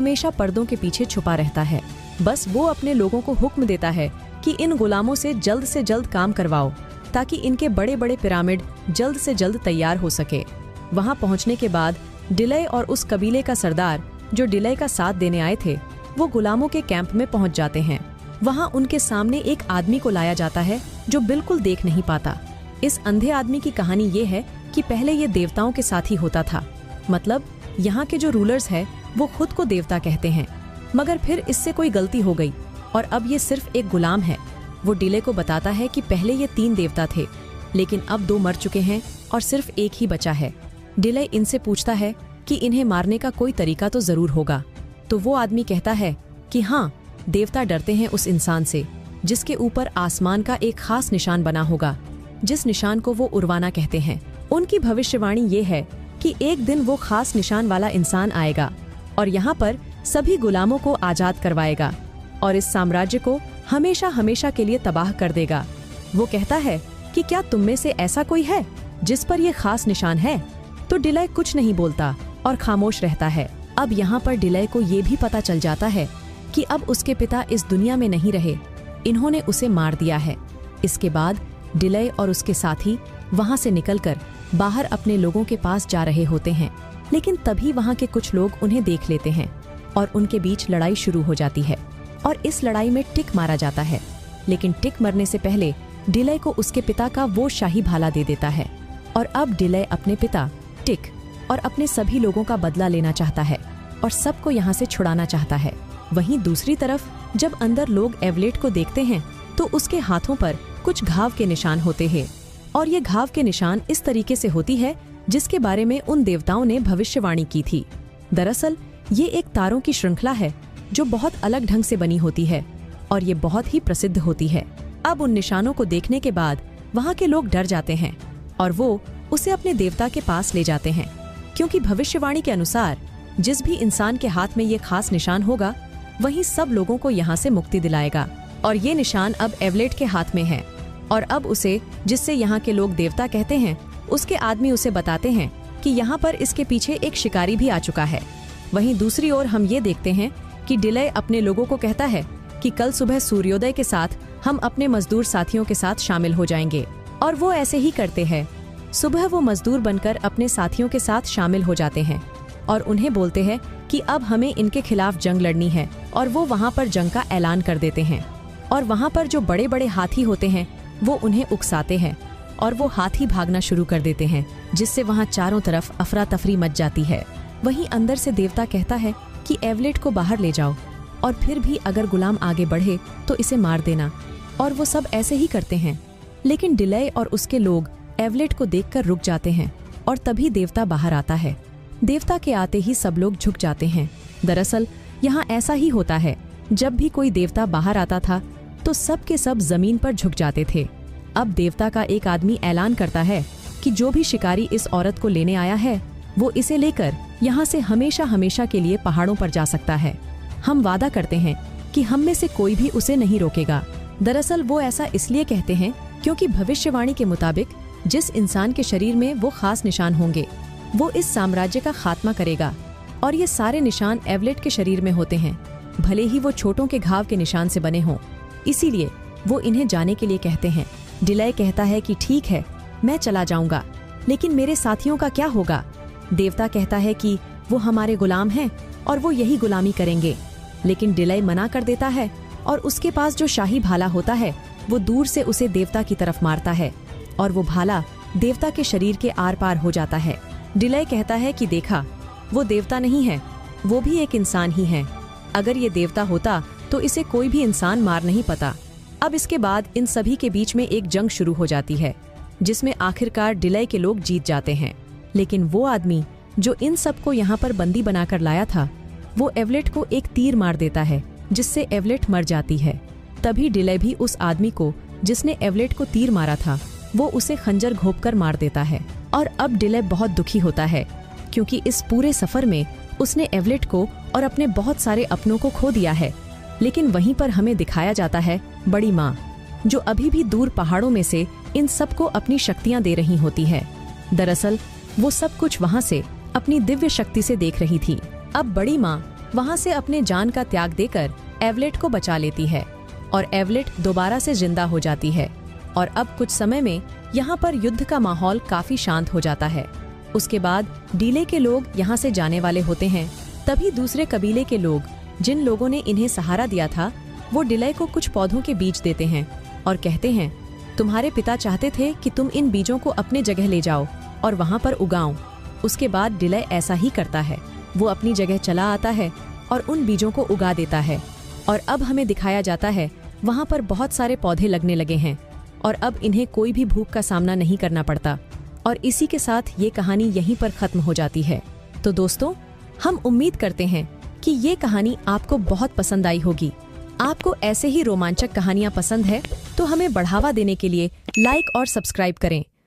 हमेशा पर्दों के पीछे छुपा रहता है। बस वो अपने लोगों को हुक्म देता है कि इन गुलामों से जल्द काम करवाओ ताकि इनके बड़े बड़े पिरामिड जल्द से जल्द तैयार हो सके। वहां पहुंचने के बाद डिलय और उस कबीले का सरदार जो डिलय का साथ देने आए थे वो गुलामों के कैंप में पहुंच जाते हैं। वहां उनके सामने एक आदमी को लाया जाता है जो बिल्कुल देख नहीं पाता। इस अंधे आदमी की कहानी ये है कि पहले ये देवताओं के साथ ही होता था, मतलब यहाँ के जो रूलर्स है वो खुद को देवता कहते हैं, मगर फिर इससे कोई गलती हो गई और अब ये सिर्फ एक गुलाम है। वो डिले को बताता है कि पहले ये 3 देवता थे, लेकिन अब 2 मर चुके हैं और सिर्फ एक ही बचा है। डिले इनसे पूछता है कि इन्हें मारने का कोई तरीका तो जरूर होगा। तो वो आदमी कहता है कि हाँ, देवता डरते हैं उस इंसान से जिसके ऊपर आसमान का एक खास निशान बना होगा, जिस निशान को वो उर्वाना कहते हैं। उनकी भविष्यवाणी ये है कि एक दिन वो खास निशान वाला इंसान आएगा और यहाँ पर सभी गुलामों को आजाद करवाएगा और इस साम्राज्य को हमेशा हमेशा के लिए तबाह कर देगा। वो कहता है कि क्या तुम में से ऐसा कोई है जिस पर ये खास निशान है? तो डिलय कुछ नहीं बोलता और खामोश रहता है। अब यहाँ पर डिलय को ये भी पता चल जाता है कि अब उसके पिता इस दुनिया में नहीं रहे, इन्होंने उसे मार दिया है। इसके बाद डिलय और उसके साथी वहाँ से निकलकर बाहर अपने लोगों के पास जा रहे होते हैं, लेकिन तभी वहाँ के कुछ लोग उन्हें देख लेते हैं और उनके बीच लड़ाई शुरू हो जाती है और इस लड़ाई में टिक मारा जाता है। लेकिन टिक मरने से पहले डिलय को उसके पिता का वो शाही भाला दे देता है और अब डिलय अपने पिता, टिक और अपने सभी लोगों का बदला लेना चाहता है और सबको यहाँ से छुड़ाना चाहता है। वहीं दूसरी तरफ जब अंदर लोग एवलेट को देखते हैं तो उसके हाथों पर कुछ घाव के निशान होते हैं और ये घाव के निशान इस तरीके से होती है जिसके बारे में उन देवताओं ने भविष्यवाणी की थी। दरअसल ये एक तारों की श्रृंखला है जो बहुत अलग ढंग से बनी होती है और ये बहुत ही प्रसिद्ध होती है। अब उन निशानों को देखने के बाद वहाँ के लोग डर जाते हैं और वो उसे अपने देवता के पास ले जाते हैं, क्योंकि भविष्यवाणी के अनुसार जिस भी इंसान के हाथ में ये खास निशान होगा वही सब लोगों को यहाँ से मुक्ति दिलाएगा। और ये निशान अब एवलेट के हाथ में है और अब उसे, जिससे यहाँ के लोग देवता कहते हैं, उसके आदमी उसे बताते हैं कि यहाँ पर इसके पीछे एक शिकारी भी आ चुका है। वहीं दूसरी ओर हम ये देखते हैं कि डिलय अपने लोगों को कहता है कि कल सुबह सूर्योदय के साथ हम अपने मजदूर साथियों के साथ शामिल हो जाएंगे और वो ऐसे ही करते हैं। सुबह वो मजदूर बनकर अपने साथियों के साथ शामिल हो जाते हैं और उन्हें बोलते हैं कि अब हमें इनके खिलाफ जंग लड़नी है और वो वहाँ पर जंग का ऐलान कर देते हैं। और वहाँ पर जो बड़े बड़े हाथी होते हैं वो उन्हें उकसाते हैं और वो हाथी भागना शुरू कर देते हैं, जिससे वहाँ चारों तरफ अफरा तफरी मच जाती है। वहीं अंदर से देवता कहता है कि एवलेट को बाहर ले जाओ और फिर भी अगर गुलाम आगे बढ़े तो इसे मार देना। और वो सब ऐसे ही करते हैं, लेकिन डिलय और उसके लोग एवलेट को देखकर रुक जाते हैं और तभी देवता बाहर आता है। देवता के आते ही सब लोग झुक जाते हैं। दरअसल यहाँ ऐसा ही होता है, जब भी कोई देवता बाहर आता था तो सब के सब जमीन पर झुक जाते थे। अब देवता का एक आदमी ऐलान करता है कि जो भी शिकारी इस औरत को लेने आया है वो इसे लेकर यहाँ से हमेशा हमेशा के लिए पहाड़ों पर जा सकता है। हम वादा करते हैं कि हम में से कोई भी उसे नहीं रोकेगा। दरअसल वो ऐसा इसलिए कहते हैं क्योंकि भविष्यवाणी के मुताबिक जिस इंसान के शरीर में वो खास निशान होंगे वो इस साम्राज्य का खात्मा करेगा और ये सारे निशान एवलेट के शरीर में होते हैं, भले ही वो छोटों के घाव के निशान से बने हों। इसीलिए वो इन्हें जाने के लिए कहते हैं। डिलय कहता है कि ठीक है, मैं चला जाऊंगा, लेकिन मेरे साथियों का क्या होगा? देवता कहता है कि वो हमारे गुलाम हैं और वो यही गुलामी करेंगे, लेकिन डिलय मना कर देता है और उसके पास जो शाही भाला होता है वो दूर से उसे देवता की तरफ मारता है और वो भाला देवता के शरीर के आर पार हो जाता है। डिलय कहता है कि देखा, वो देवता नहीं है, वो भी एक इंसान ही है। अगर ये देवता होता तो इसे कोई भी इंसान मार नहीं पाता। अब इसके बाद इन सभी के बीच में एक जंग शुरू हो जाती है, जिसमें आखिरकार डिलय के लोग जीत जाते हैं। लेकिन वो आदमी जो इन सबको यहाँ पर बंदी बनाकर लाया था वो एवलेट को एक तीर मार देता है, जिससे एवलेट मर जाती है। तभी डिलय भी उस आदमी को जिसने एवलेट को तीर मारा था वो उसे खंजर घोंपकर मार देता है। और अब डिलय बहुत दुखी होता है क्योंकि इस पूरे सफर में उसने एवलेट को और अपने बहुत सारे अपनों को खो दिया है। लेकिन वहीं पर हमें दिखाया जाता है बड़ी माँ, जो अभी भी दूर पहाड़ों में से इन सबको अपनी शक्तियाँ दे रही होती है। दरअसल वो सब कुछ वहाँ से अपनी दिव्य शक्ति से देख रही थी। अब बड़ी माँ वहाँ से अपने जान का त्याग देकर एवलेट को बचा लेती है और एवलेट दोबारा से जिंदा हो जाती है। और अब कुछ समय में यहाँ पर युद्ध का माहौल काफी शांत हो जाता है। उसके बाद डीले के लोग यहाँ से जाने वाले होते हैं। तभी दूसरे कबीले के लोग, जिन लोगों ने इन्हें सहारा दिया था, वो डिले को कुछ पौधों के बीज देते हैं और कहते हैं, तुम्हारे पिता चाहते थे कि तुम इन बीजों को अपने जगह ले जाओ और वहाँ पर उगाओ। उसके बाद डिले ऐसा ही करता है। वो अपनी जगह चला आता है और उन बीजों को उगा देता है। और अब हमें दिखाया जाता है वहाँ पर बहुत सारे पौधे लगने लगे हैं और अब इन्हें कोई भी भूख का सामना नहीं करना पड़ता। और इसी के साथ ये कहानी यहीं पर खत्म हो जाती है। तो दोस्तों, हम उम्मीद करते हैं कि ये कहानी आपको बहुत पसंद आई होगी। आपको ऐसे ही रोमांचक कहानियाँ पसंद है तो हमें बढ़ावा देने के लिए लाइक और सब्सक्राइब करें।